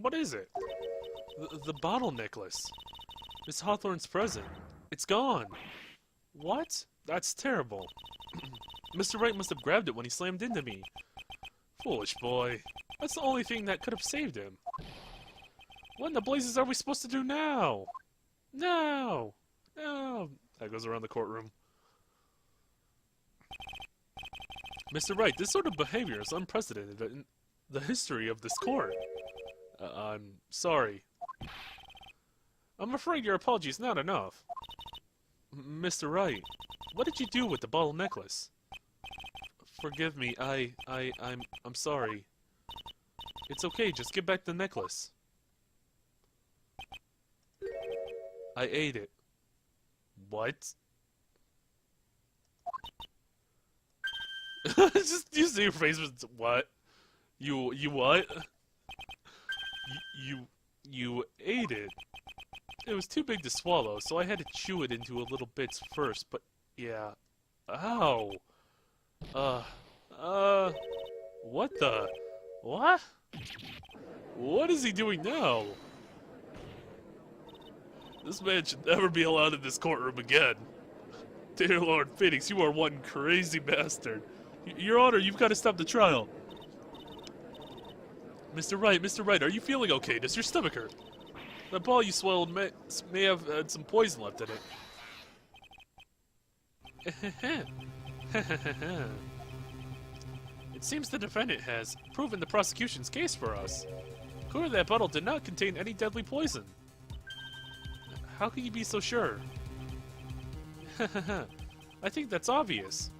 what is it? The bottle necklace. Miss Hawthorne's present. It's gone. What? That's terrible. Mr. Wright must have grabbed it when he slammed into me. Foolish boy. That's the only thing that could have saved him. What in the blazes are we supposed to do now? No! No! That goes around the courtroom. Mr. Wright, this sort of behavior is unprecedented in the history of this court. I'm sorry. I'm afraid your apology is not enough. Mr. Wright, what did you do with the bottle necklace? Forgive me, I'm sorry. It's okay, just give back the necklace. I ate it. What? Just you see your face was what? You what? You ate it. It was too big to swallow, so I had to chew it into a little bits first, but yeah. Ow. What the? What? What is he doing now? This man should never be allowed in this courtroom again. Dear Lord Phoenix, you are one crazy bastard. Your Honor, you've got to stop the trial. Mr. Wright, are you feeling okay? Does your stomach hurt? That ball you swallowed may have had some poison left in it. It seems the defendant has proven the prosecution's case for us. Clearly that bottle did not contain any deadly poison. How can you be so sure? I think that's obvious.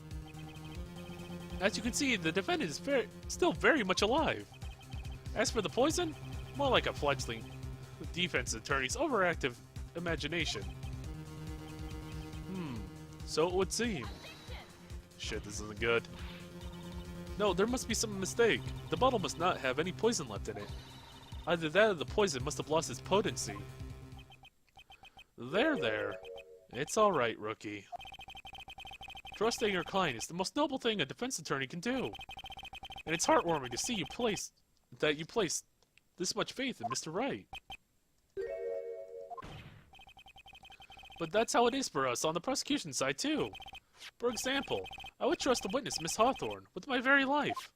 As you can see, the defendant is still very much alive. As for the poison, more like a fledgling defense attorney's overactive imagination. So it would seem. Shit, this isn't good. No, there must be some mistake. The bottle must not have any poison left in it. Either that or the poison must have lost its potency. There. It's alright, rookie. Trusting your client is the most noble thing a defense attorney can do. And it's heartwarming to see you place this much faith in Mr. Wright. But that's how it is for us on the prosecution side, too. For example, I would trust the witness, Miss Hawthorne, with my very life.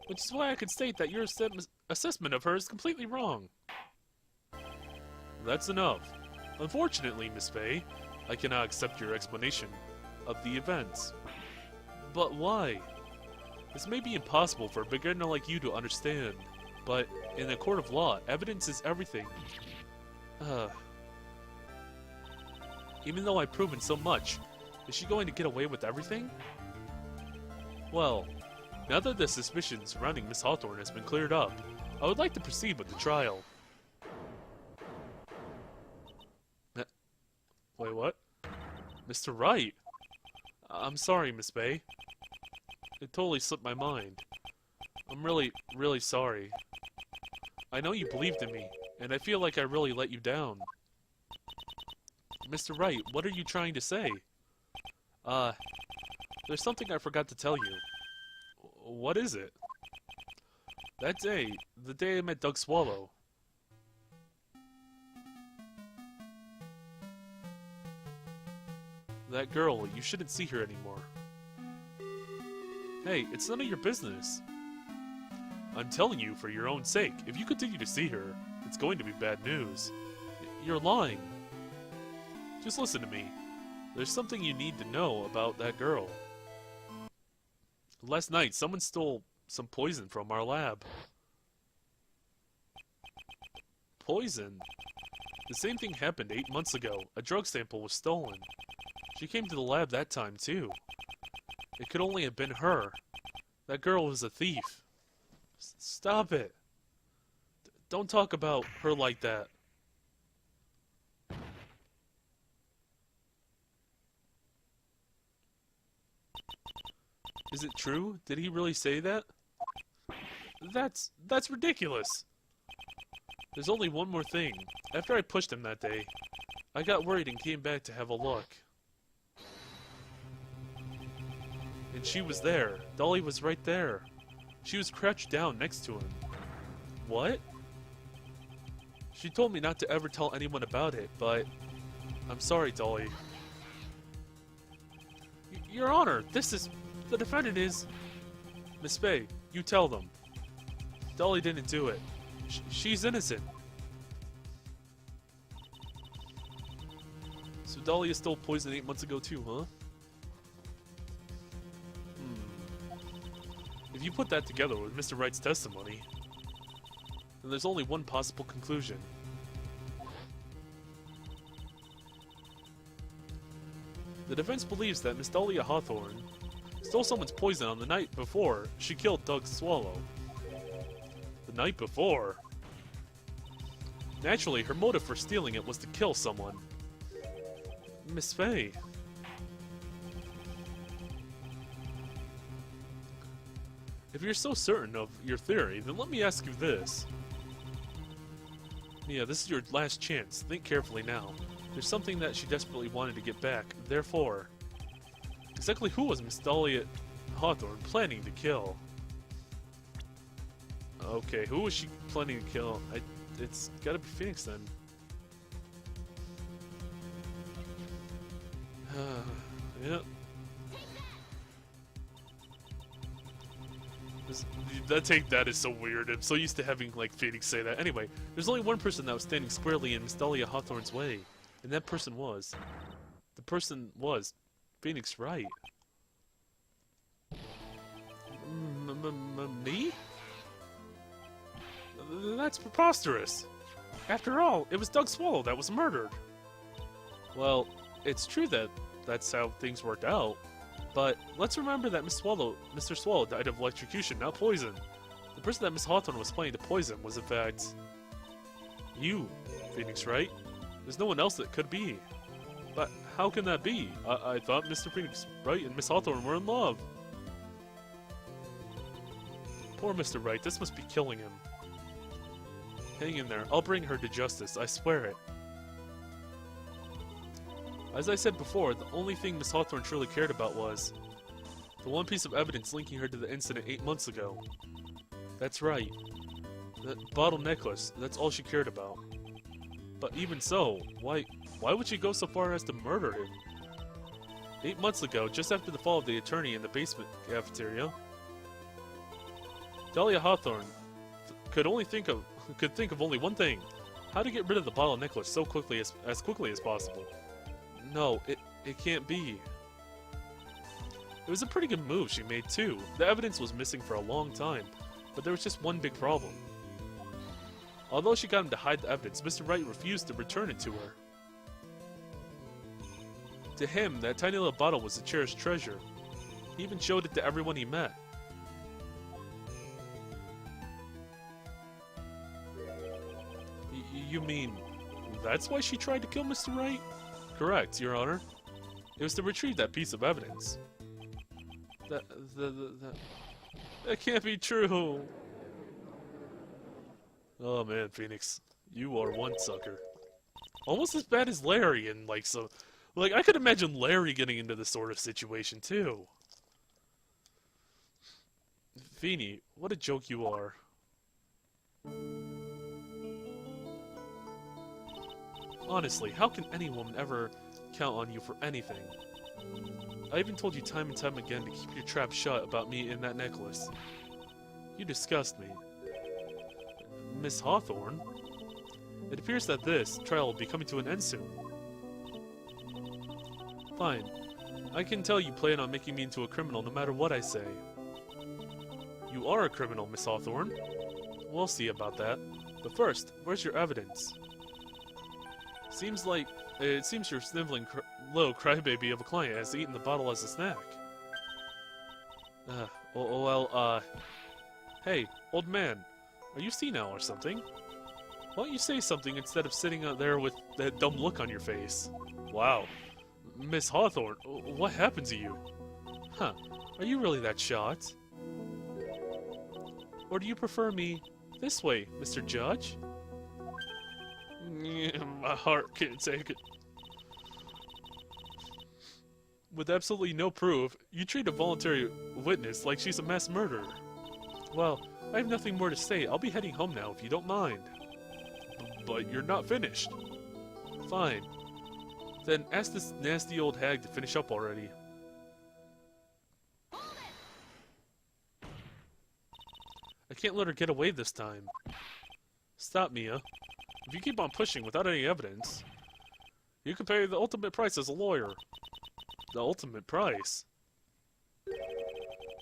Which is why I could state that your assessment of her is completely wrong. That's enough. Unfortunately, Miss Fay, I cannot accept your explanation of the events. But why? This may be impossible for a beginner like you to understand, but in a court of law, evidence is everything. Even though I've proven so much, is she going to get away with everything? Well, now that the suspicion surrounding Miss Hawthorne has been cleared up, I would like to proceed with the trial. Wait, what? Mr. Wright? I'm sorry, Miss Bay. It totally slipped my mind. I'm really sorry. I know you believed in me, and I feel like I really let you down. Mr. Wright, what are you trying to say? There's something I forgot to tell you. What is it? That day, the day I met Doug Swallow. That girl, you shouldn't see her anymore. Hey, it's none of your business. I'm telling you for your own sake, if you continue to see her, it's going to be bad news. You're lying. Just listen to me. There's something you need to know about that girl. Last night, someone stole some poison from our lab. Poison? The same thing happened 8 months ago. A drug sample was stolen. She came to the lab that time, too. It could only have been her. That girl was a thief. Stop it. Don't talk about her like that. Is it true? Did he really say that? That's ridiculous. There's only one more thing. After I pushed him that day, I got worried and came back to have a look. And she was there. Dolly was right there. She was crouched down next to him. What? She told me not to ever tell anyone about it, but I'm sorry, Dolly. Your Honor, the defendant is... Miss Faye, you tell them. Dolly didn't do it. She's innocent. So Dolly is still poisoned 8 months ago too, huh? If you put that together with Mr. Wright's testimony, then there's only one possible conclusion. The defense believes that Miss Dahlia Hawthorne stole someone's poison on the night before she killed Doug Swallow. The night before? Naturally, her motive for stealing it was to kill someone. Miss Faye. If you're so certain of your theory, then let me ask you this. Yeah, this is your last chance. Think carefully now. There's something that she desperately wanted to get back. Therefore, exactly who was Miss Dahlia Hawthorne planning to kill? Okay, who was she planning to kill? It's gotta be Phoenix then. Yeah. That is so weird. I'm so used to having, like, Phoenix say that. Anyway, there's only one person that was standing squarely in Miss Dahlia Hawthorne's way. And that person was... The person was... Phoenix Wright. Me? That's preposterous. After all, it was Doug Swallow that was murdered. Well, it's true that that's how things worked out. But let's remember that Mr. Swallow died of electrocution, not poison. The person that Miss Hawthorne was planning to poison was, in fact, you, Phoenix Wright. There's no one else that could be. But how can that be? I thought Mr. Phoenix Wright and Miss Hawthorne were in love. Poor Mr. Wright, this must be killing him. Hang in there. I'll bring her to justice, I swear it. As I said before, the only thing Miss Hawthorne truly cared about was the one piece of evidence linking her to the incident 8 months ago. That's right. That bottle necklace, that's all she cared about. But even so, why would she go so far as to murder him? 8 months ago, just after the fall of the attorney in the basement cafeteria, Dahlia Hawthorne could think of only one thing: how to get rid of the bottle necklace so quickly as quickly as possible. No, it can't be. It was a pretty good move she made too. The evidence was missing for a long time, but there was just one big problem. Although she got him to hide the evidence, Mr. Wright refused to return it to her. To him, that tiny little bottle was a cherished treasure. He even showed it to everyone he met. You mean, that's why she tried to kill Mr. Wright? Correct, Your Honor. It was to retrieve that piece of evidence. That can't be true. Oh man, Phoenix, you are one sucker. Almost as bad as Larry, and like I could imagine Larry getting into this sort of situation too. Feeny, what a joke you are. Honestly, how can any woman ever count on you for anything? I even told you time and time again to keep your trap shut about me and that necklace. You disgust me. Miss Hawthorne? It appears that this trial will be coming to an end soon. Fine. I can tell you plan on making me into a criminal no matter what I say. You are a criminal, Miss Hawthorne. We'll see about that. But first, where's your evidence? It seems your sniveling little crybaby of a client has eaten the bottle as a snack. Hey, old man, are you senile or something? Why don't you say something instead of sitting out there with that dumb look on your face? Wow. Miss Hawthorne, what happened to you? Huh, are you really that shot? Or do you prefer me this way, Mr. Judge? My heart can't take it. With absolutely no proof, you treat a voluntary witness like she's a mass murderer. Well, I have nothing more to say. I'll be heading home now if you don't mind. but you're not finished. Fine. Then ask this nasty old hag to finish up already. I can't let her get away this time. Stop, Mia. If you keep on pushing without any evidence, you can pay the ultimate price as a lawyer. The ultimate price?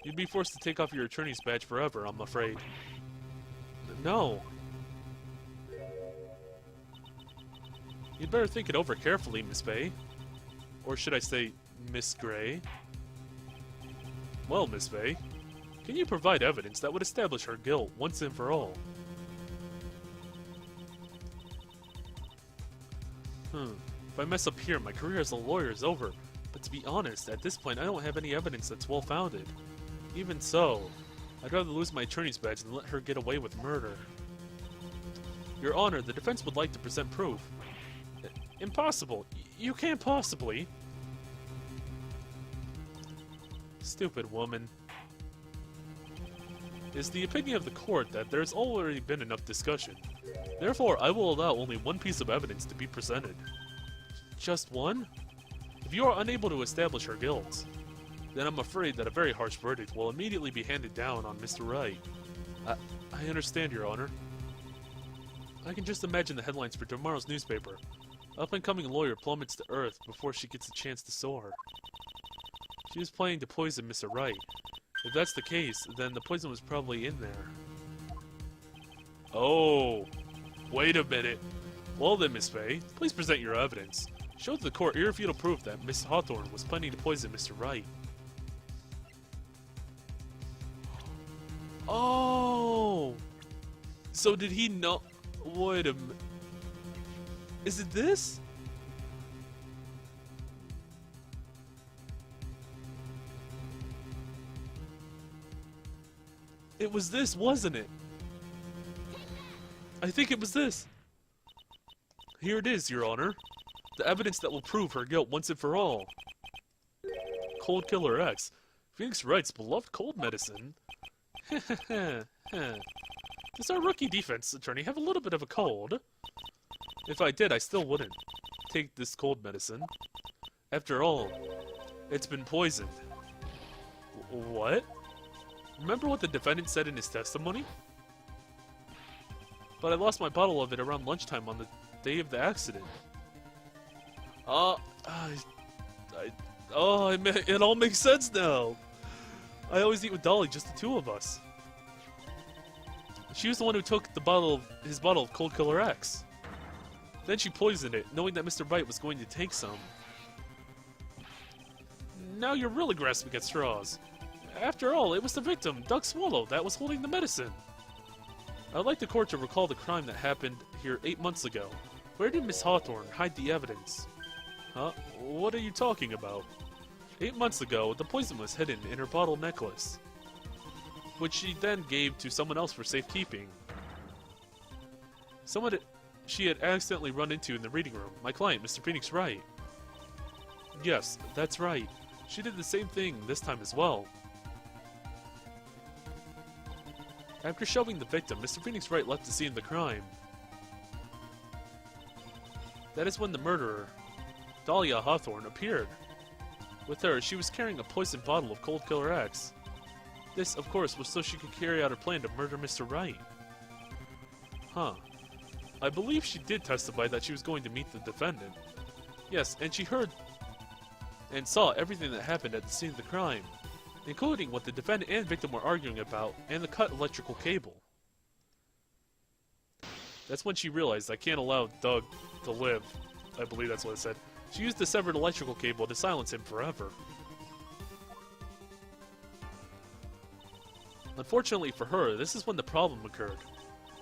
You'd be forced to take off your attorney's badge forever, I'm afraid. No. You'd better think it over carefully, Miss Bay. Or should I say, Miss Gray? Well, Miss Bay, can you provide evidence that would establish her guilt once and for all? If I mess up here, my career as a lawyer is over. But to be honest, at this point I don't have any evidence that's well-founded. Even so, I'd rather lose my attorney's badge than let her get away with murder. Your Honor, the defense would like to present proof. Impossible. You can't possibly. Stupid woman. It is the opinion of the court that there has already been enough discussion. Therefore, I will allow only one piece of evidence to be presented. Just one? If you are unable to establish her guilt, then I'm afraid that a very harsh verdict will immediately be handed down on Mr. Wright. I understand, Your Honor. I can just imagine the headlines for tomorrow's newspaper. Up-and-coming lawyer plummets to earth before she gets a chance to soar. She was planning to poison Mr. Wright. If that's the case, then the poison was probably in there. Oh, wait a minute. Well then, Miss Fay, please present your evidence. Show to the court irrefutable proof that Miss Hawthorne was planning to poison Mr. Wright. Oh! So did he know? Wait a minute. Is it this? It was this, wasn't it? I think it was this. Here it is, Your Honor. The evidence that will prove her guilt once and for all. Cold Killer X. Phoenix Wright's beloved cold medicine. Does our rookie defense attorney have a little bit of a cold? If I did, I still wouldn't take this cold medicine. After all, it's been poisoned. What? Remember what the defendant said in his testimony? But I lost my bottle of it around lunchtime on the day of the accident. It all makes sense now. I always eat with Dolly, just the two of us. She was the one who took his bottle of Cold Killer X. Then she poisoned it, knowing that Mr. Wright was going to take some. Now you're really grasping at straws. After all, it was the victim, Doug Swallow, that was holding the medicine. I'd like the court to recall the crime that happened here 8 months ago. Where did Miss Hawthorne hide the evidence? Huh? What are you talking about? 8 months ago, the poison was hidden in her bottle necklace, which she then gave to someone else for safekeeping. Someone she had accidentally run into in the reading room, my client, Mr. Phoenix Wright. Yes, that's right. She did the same thing this time as well. After shoving the victim, Mr. Phoenix Wright left the scene of the crime. That is when the murderer, Dahlia Hawthorne, appeared. With her, she was carrying a poisoned bottle of Cold Killer X. This, of course, was so she could carry out her plan to murder Mr. Wright. Huh. I believe she did testify that she was going to meet the defendant. Yes, and she heard and saw everything that happened at the scene of the crime, including what the defendant and victim were arguing about, and the cut electrical cable. That's when she realized I can't allow Doug to live. I believe that's what it said. She used the severed electrical cable to silence him forever. Unfortunately for her, this is when the problem occurred.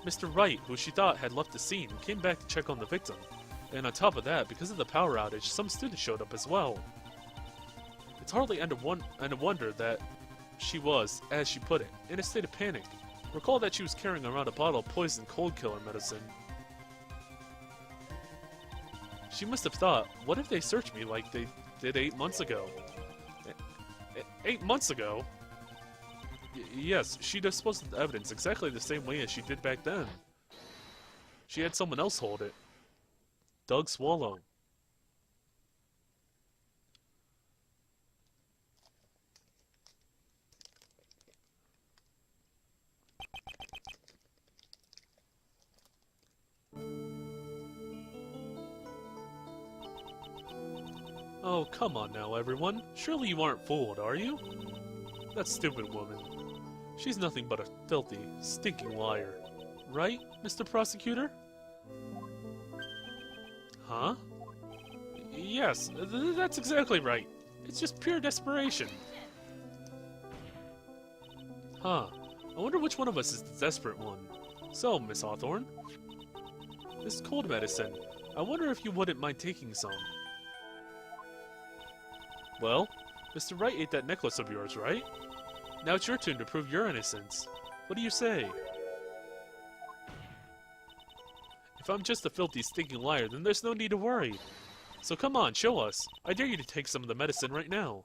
Mr. Wright, who she thought had left the scene, came back to check on the victim. And on top of that, because of the power outage, some students showed up as well. It's hardly any wonder that she was, as she put it, in a state of panic. Recall that she was carrying around a bottle of poisoned cold killer medicine. She must have thought, what if they search me like they did 8 months ago? 8 months ago? Yes, she disposed of the evidence exactly the same way as she did back then. She had someone else hold it. Doug Swallow. Oh, come on now, everyone. Surely you aren't fooled, are you? That stupid woman. She's nothing but a filthy, stinking liar. Right, Mr. Prosecutor? Huh? Yes, that's exactly right. It's just pure desperation. Huh. I wonder which one of us is the desperate one. So, Miss Hawthorne? This cold medicine. I wonder if you wouldn't mind taking some. Well, Mr. Wright ate that necklace of yours, right? Now it's your turn to prove your innocence. What do you say? If I'm just a filthy, stinking liar, then there's no need to worry. So come on, show us. I dare you to take some of the medicine right now.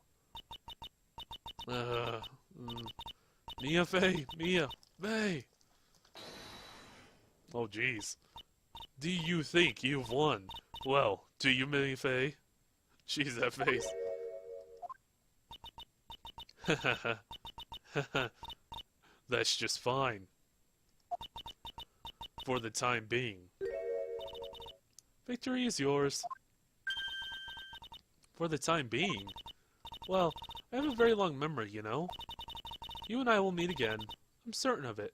Mia Fey, Mia Fey. Oh, jeez. Do you think you've won? Well, do you, Mia Fey? Jeez, that face. That's just fine. For the time being. Victory is yours. For the time being? Well, I have a very long memory, you know. You and I will meet again. I'm certain of it.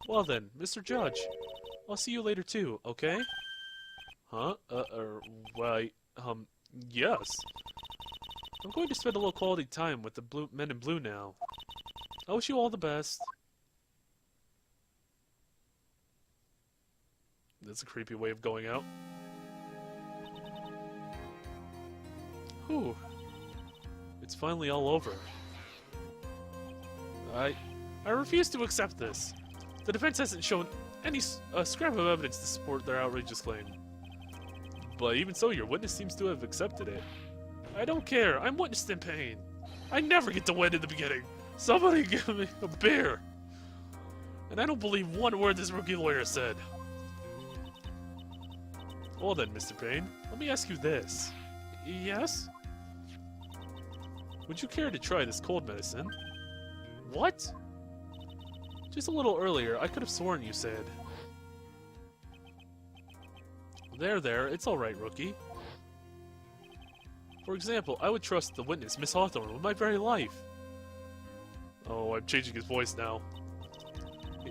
Well then, Mr. Judge. I'll see you later too, okay? Huh? Why, yes. I'm going to spend a little quality time with the men in blue now. I wish you all the best. That's a creepy way of going out. Whew. It's finally all over. I refuse to accept this. The defense hasn't shown any scrap of evidence to support their outrageous claim. But even so, your witness seems to have accepted it. I don't care. I'm witnessed in pain. I never get to win in the beginning. Somebody give me a beer. And I don't believe one word this rookie lawyer said. Well then, Mr. Payne, let me ask you this. Yes? Would you care to try this cold medicine? What? Just a little earlier, I could have sworn you said. There, it's alright, rookie. For example, I would trust the witness, Miss Hawthorne, with my very life. Oh, I'm changing his voice now.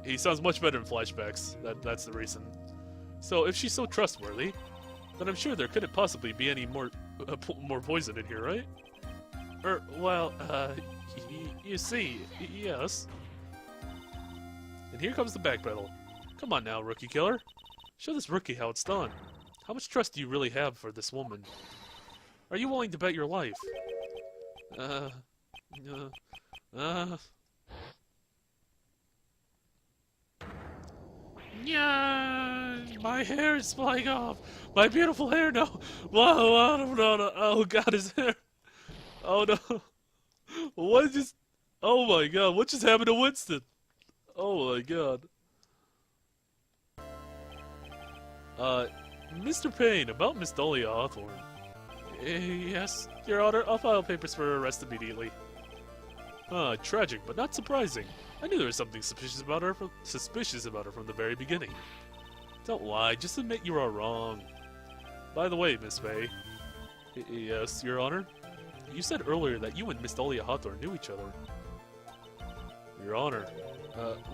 He sounds much better in flashbacks. That's the reason. So, if she's so trustworthy, then I'm sure there couldn't possibly be any more poison in here, right? Well, you see, yes. And here comes the backpedal. Come on now, rookie killer. Show this rookie how it's done. How much trust do you really have for this woman? Are you willing to bet your life? Yeah, my hair is flying off. My beautiful hair, no. Whoa, no. Oh God, his hair. Oh no. What just? Oh my God, what just happened to Winston? Oh my God. Mr. Payne, about Miss Dahlia Hawthorne. Yes, Your Honor, I'll file papers for her arrest immediately. Tragic, but not surprising. I knew there was something suspicious about her from the very beginning. Don't lie, just admit you are wrong. By the way, Miss Fay. Yes, Your Honor? You said earlier that you and Miss Dahlia Hawthorne knew each other. Your Honor,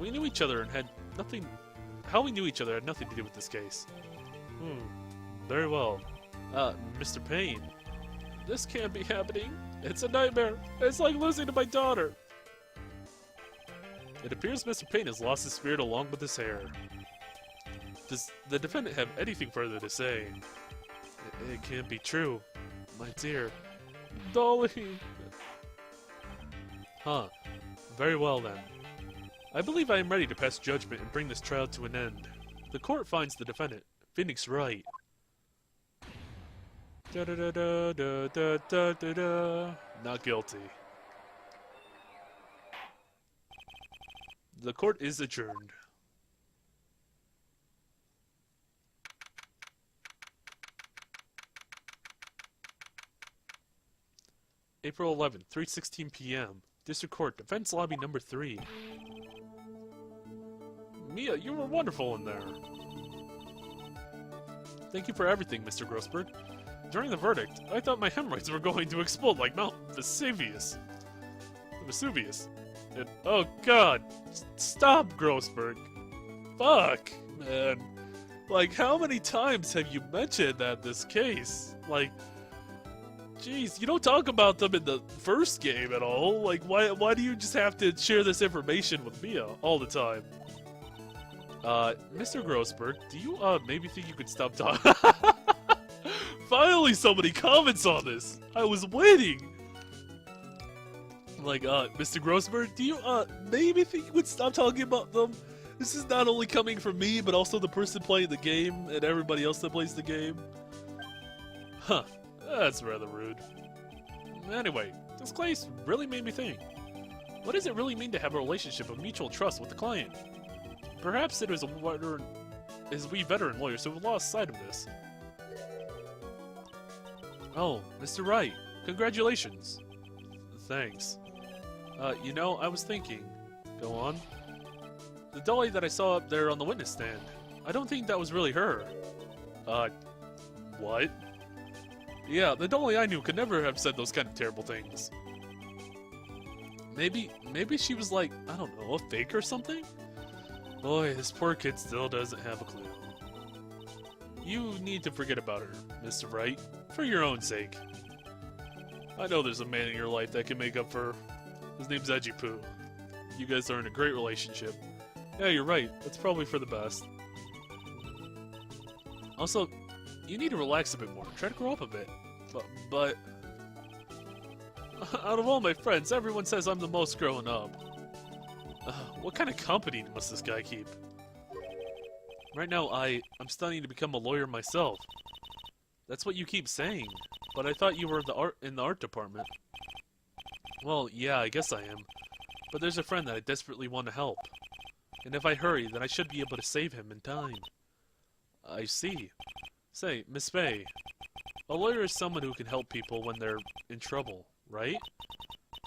we knew each other and had nothing... How we knew each other had nothing to do with this case. Very well. Mr. Payne. This can't be happening. It's a nightmare. It's like losing to my daughter. It appears Mr. Payne has lost his spirit along with his hair. Does the defendant have anything further to say? It can't be true. My dear. Dolly. Huh. Very well then. I believe I am ready to pass judgment and bring this trial to an end. The court finds the defendant, Phoenix Wright. Not guilty. The court is adjourned. April 11th, 3:16 p.m. District Court, Defense Lobby number 3. Mia, you were wonderful in there. Thank you for everything, Mr. Grossberg. During the verdict, I thought my hemorrhoids were going to explode like Mount Vesuvius. And, oh god, stop, Grossberg. Fuck, man. Like, how many times have you mentioned that this case? Like, jeez, you don't talk about them in the first game at all. Like, why do you just have to share this information with Mia all the time? Mr. Grossberg, do you, maybe think you could stop talking? Finally somebody comments on this! I was waiting! Like, Mr. Grossberg, do you, maybe think you would stop talking about them? This is not only coming from me, but also the person playing the game, and everybody else that plays the game. Huh, that's rather rude. Anyway, this case really made me think. What does it really mean to have a relationship of mutual trust with the client? Perhaps it is we veteran lawyers who have lost sight of this. Oh, Mr. Wright, congratulations. Thanks. You know, I was thinking. Go on. The dolly that I saw up there on the witness stand. I don't think that was really her. What? Yeah, the dolly I knew could never have said those kind of terrible things. Maybe she was like, I don't know, a fake or something? Boy, this poor kid still doesn't have a clue. You need to forget about her, Mr. Wright, for your own sake. I know there's a man in your life that can make up for her. His name's Edgy Poo. You guys are in a great relationship. Yeah, you're right. That's probably for the best. Also, you need to relax a bit more. Try to grow up a bit. But out of all my friends, everyone says I'm the most grown up. What kind of company must this guy keep? Right now, I'm studying to become a lawyer myself. That's what you keep saying. But I thought you were in the art department. Well, yeah, I guess I am. But there's a friend that I desperately want to help. And if I hurry, then I should be able to save him in time. I see. Say, Miss Bay, a lawyer is someone who can help people when they're in trouble, right?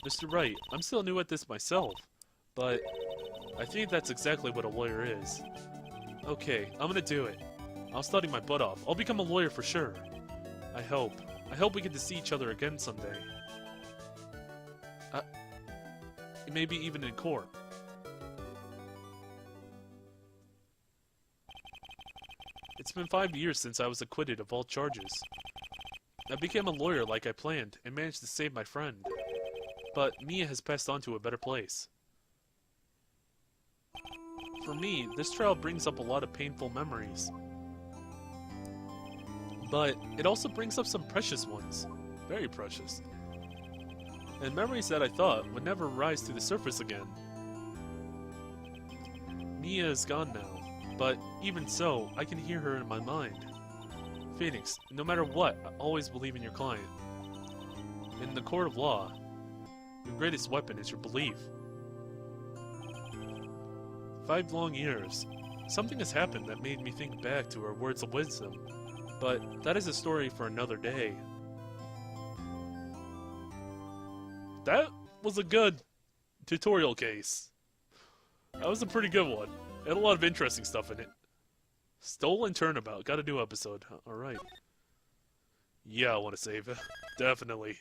Mr. Wright, I'm still new at this myself, but I think that's exactly what a lawyer is. Okay, I'm gonna do it. I'll study my butt off. I'll become a lawyer for sure. I hope. I hope we get to see each other again someday. Maybe even in court. It's been 5 years since I was acquitted of all charges. I became a lawyer like I planned, and managed to save my friend. But Mia has passed on to a better place. For me, this trial brings up a lot of painful memories. But it also brings up some precious ones. Very precious. And memories that I thought would never rise to the surface again. Mia is gone now, but even so, I can hear her in my mind. Phoenix, no matter what, I always believe in your client. In the court of law, your greatest weapon is your belief. 5 long years. Something has happened that made me think back to her words of wisdom, but that is a story for another day. That was a good tutorial case. That was a pretty good one. It had a lot of interesting stuff in it. Stolen Turnabout. Got a new episode. Alright. Yeah, I want to save it. Definitely.